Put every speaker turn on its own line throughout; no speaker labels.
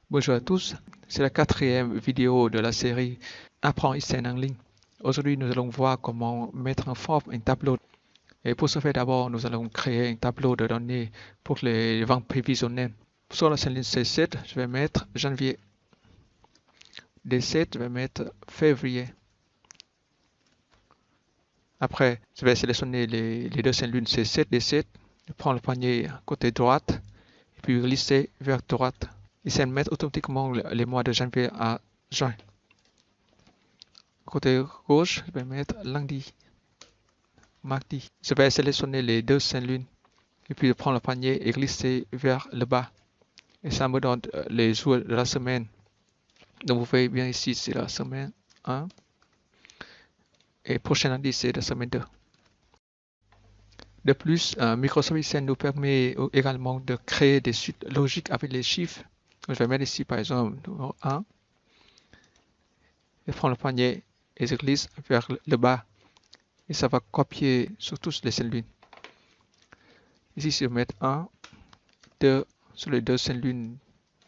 Bonjour à tous, c'est la quatrième vidéo de la série Apprends ICN en ligne. Aujourd'hui, nous allons voir comment mettre en forme un tableau. Et pour ce faire, d'abord, nous allons créer un tableau de données pour les ventes prévisionnelles. Sur la ligne C7, je vais mettre janvier. D7, je vais mettre février. Après, je vais sélectionner les deux lunes C7, D7. Je prends le poignet côté droite et puis glisser vers droite. Il va mettre automatiquement les mois de janvier à juin. Côté gauche, je vais mettre lundi, mardi. Je vais sélectionner les deux lunes et puis prendre le panier et glisser vers le bas. Et ça me donne les jours de la semaine. Donc vous voyez bien ici, c'est la semaine 1. Et prochain lundi, c'est la semaine 2. De plus, Microsoft Excel nous permet également de créer des suites logiques avec les chiffres. Je vais mettre ici par exemple numéro 1. Je prends le poignet et je glisse vers le bas. Et ça va copier sur tous les lunes. Ici, je vais mettre 1, 2 sur les deux lunes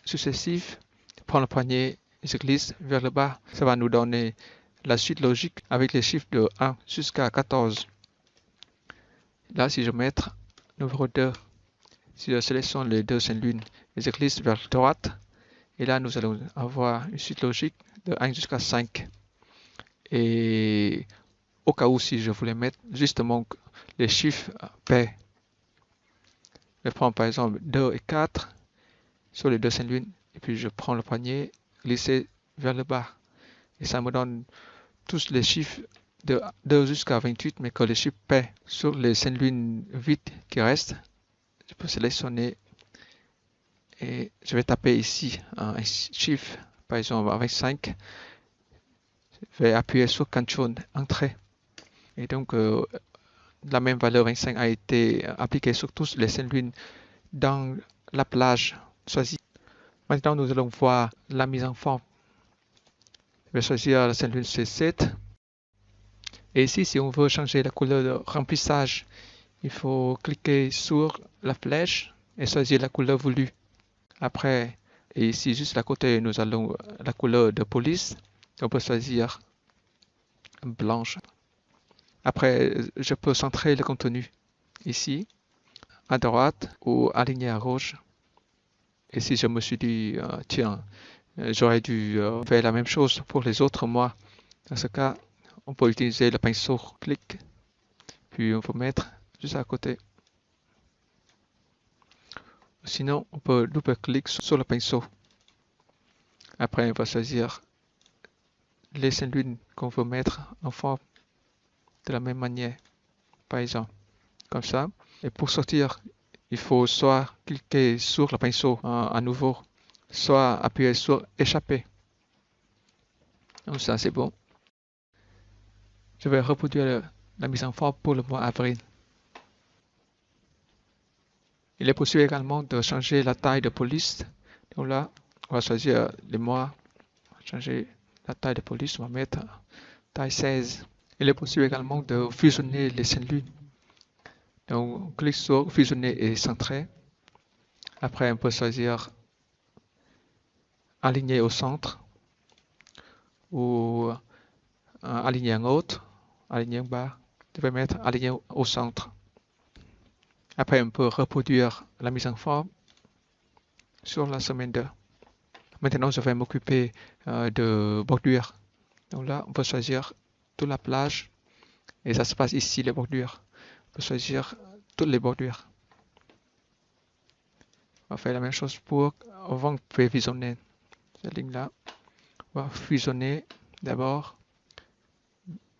successives. Je prends le poignet et je glisse vers le bas. Ça va nous donner la suite logique avec les chiffres de 1 jusqu'à 14. Là, si je mets numéro 2, si je sélectionne les deux lunes et je glisse vers droite, et là, nous allons avoir une suite logique de 1 jusqu'à 5. Et au cas où, si je voulais mettre justement les chiffres paires, je prends par exemple 2 et 4 sur les deux lunes, et puis je prends le poignet, glisser vers le bas. Et ça me donne tous les chiffres de 2 jusqu'à 28, mais que les chiffres paient sur les lunes vides qui restent. Je peux sélectionner et je vais taper ici un chiffre, par exemple 25. Je vais appuyer sur CTRL Entrée. Et donc, la même valeur 25 a été appliquée sur tous les lunes dans la plage choisie. Maintenant, nous allons voir la mise en forme. Je vais choisir la lune C7. Et ici, si on veut changer la couleur de remplissage, il faut cliquer sur la flèche et choisir la couleur voulue. Après, et ici, juste à côté, nous allons la couleur de police. On peut choisir blanche. Après, je peux centrer le contenu ici, à droite ou aligné à gauche. Et si je me suis dit, tiens, j'aurais dû faire la même chose pour les autres mois. Dans ce cas, on peut utiliser le pinceau, clic, puis on peut mettre juste à côté. Sinon, on peut double-clic sur le pinceau. Après, on va choisir les lunes qu'on veut mettre en forme de la même manière. Par exemple, comme ça. Et pour sortir, il faut soit cliquer sur le pinceau à nouveau, soit appuyer sur échapper. Donc ça, c'est bon. Je vais reproduire la mise en forme pour le mois avril. Il est possible également de changer la taille de police. Donc là, on va choisir les mois, changer la taille de police, on va mettre taille 16. Il est possible également de fusionner les lunes. Donc, on clique sur fusionner et centrer. Après, on peut choisir aligner au centre ou aligner en haut, aligner en bas. Je vais mettre aligner au centre. Après, on peut reproduire la mise en forme sur la semaine 2. Maintenant, je vais m'occuper de bordure. Donc là, on peut choisir toute la plage et ça se passe ici, les bordures. On peut choisir toutes les bordures. On va faire la même chose pour vente prévisionnelle. Cette ligne-là, on va fusionner d'abord,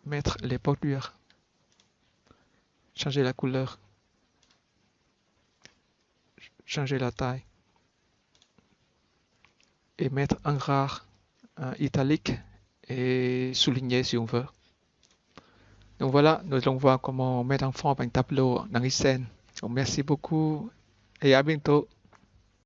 mettre les bordures, changer la couleur, changer la taille et mettre en gras italique et souligner si on veut. Donc voilà, nous allons voir comment mettre en forme un tableau dans ICN. Donc merci beaucoup et à bientôt.